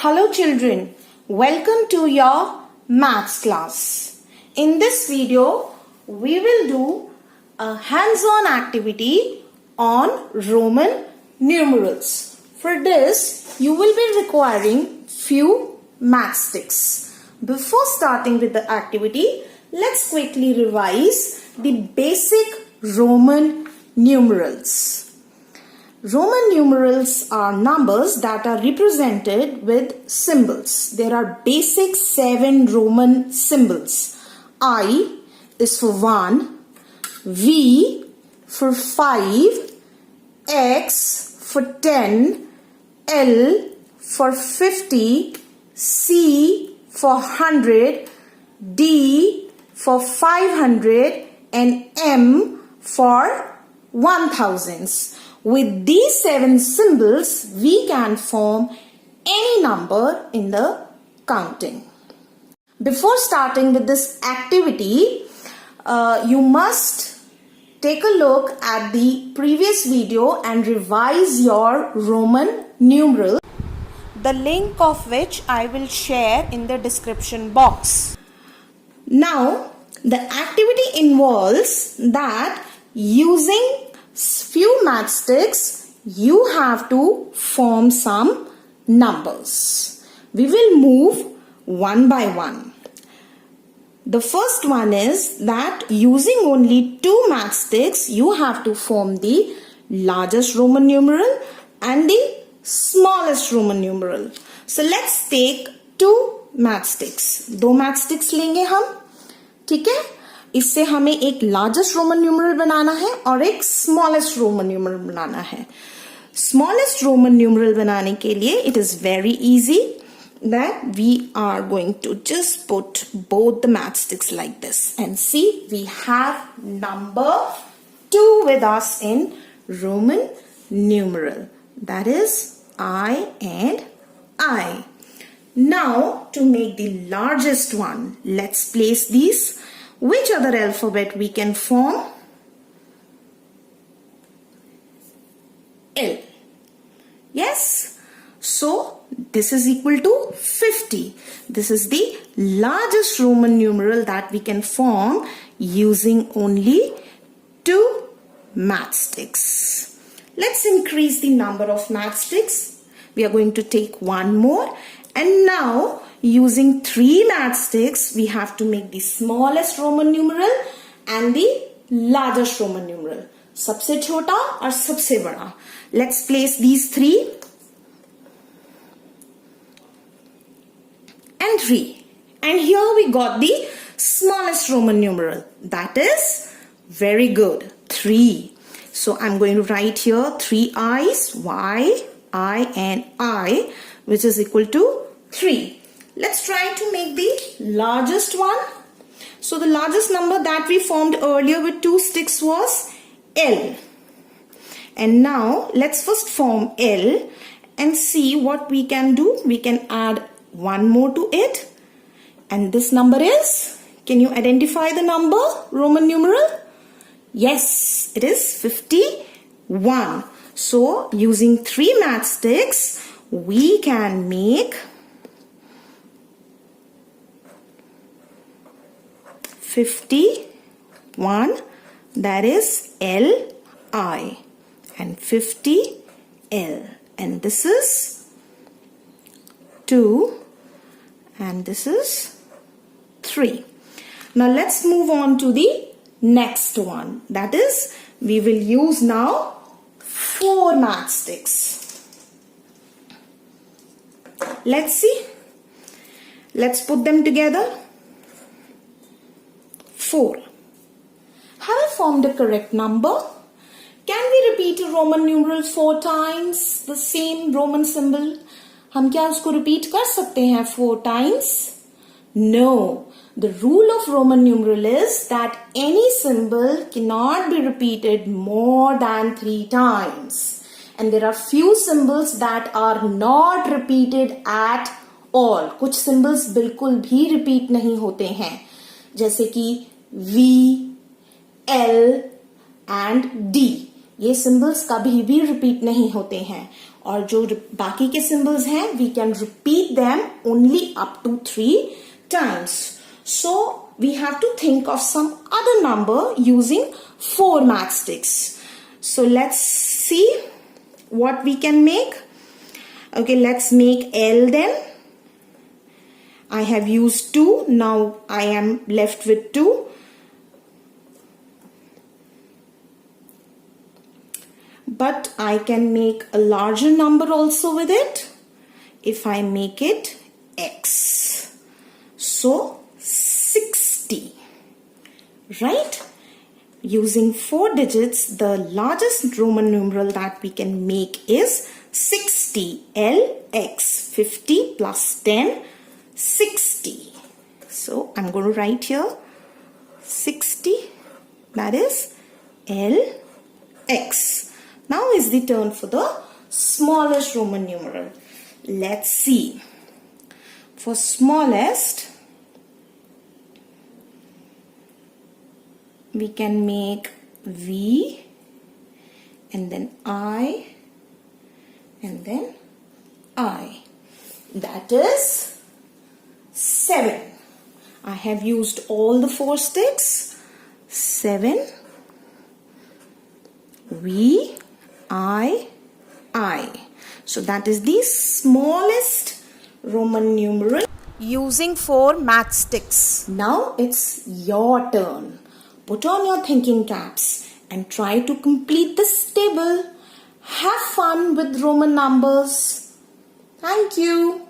Hello children, welcome to your maths class. In this video, we will do a hands-on activity on Roman numerals. For this, you will be requiring few matchsticks. Before starting with the activity, let's quickly revise the basic Roman numerals. Roman numerals are numbers that are represented with symbols. There are basic 7 Roman symbols. I is for 1, V for 5, X for 10, L for 50, C for 100, D for 500 and M for 1000s. With these 7 symbols, we can form any number in the counting. Before starting with this activity, you must take a look at the previous video and revise your Roman numeral, the link of which I will share in the description box. Now, the activity involves that using few matchsticks, you have to form some numbers. We will move one by one. The first one is that using only 2 matchsticks, you have to form the largest Roman numeral and the smallest Roman numeral. So let's take 2 matchsticks. 2 matchsticks लेंगे हम, ठीक है? इससे हमें एक largest Roman numeral बनाना है और एक स्मॉलेस्ट रोमन न्यूमरल बनाना है. स्मॉलेस्ट रोमन न्यूमरल बनाने के लिए it is very easy that we are going to just put both the matchsticks like this and see we have number 2 with us in Roman numeral, that is I and I. Now to make the largest one, let's place these. Which other alphabet we can form? L. Yes. So this is equal to 50. This is the largest Roman numeral that we can form using only 2 matchsticks. Let's increase the number of matchsticks. We are going to take one more. And now, using 3 matchsticks, we have to make the smallest Roman numeral and the largest Roman numeral. सबसे छोटा और सबसे बड़ा. Let's place these 3 and 3. And here we got the smallest Roman numeral. That is very good. 3. So I'm going to write here 3 I's, Y, I and I, which is equal to 3. Let's try to make the largest one. So the largest number that we formed earlier with 2 sticks was L. And now let's first form L and see what we can do. We can add one more to it. And this number is, can you identify the number, Roman numeral? Yes, it is 51. So using 3 matchsticks, we can make 51, that is L, I, and 50, L, and this is 2, and this is 3. Now let's move on to the next one. That is, we will use now 4 matchsticks. Let's see. Let's put them together. 4. Have I formed a correct number? Can we repeat a Roman numeral 4 times? The same Roman symbol. हम क्या उसको repeat कर सकते हैं 4 times? No. The rule of Roman numeral is that any symbol cannot be repeated more than 3 times. And there are few symbols that are not repeated at all. कुछ symbols बिल्कुल भी repeat नहीं होते हैं. जैसे कि V, L and D. ये symbols कभी भी repeat नहीं होते हैं. और जो बाकी के symbols हैं, we can repeat them only up to 3 times. So we have to think of some other number using 4 matchsticks. So let's see what we can make. Okay, let's make L then. I have used 2. Now I am left with 2. But I can make a larger number also with it if I make it X. So 60, right? Using 4 digits, the largest Roman numeral that we can make is 60. LX, 50 plus 10, 60. So I'm going to write here 60, that is LX. Now is the turn for the smallest Roman numeral. Let's see. For smallest, we can make V and then I and then I. That is 7. I have used all the 4 sticks. 7 V I. So that is the smallest Roman numeral using 4 matchsticks. Now it's your turn. Put on your thinking caps and try to complete this table. Have fun with Roman numbers. Thank you.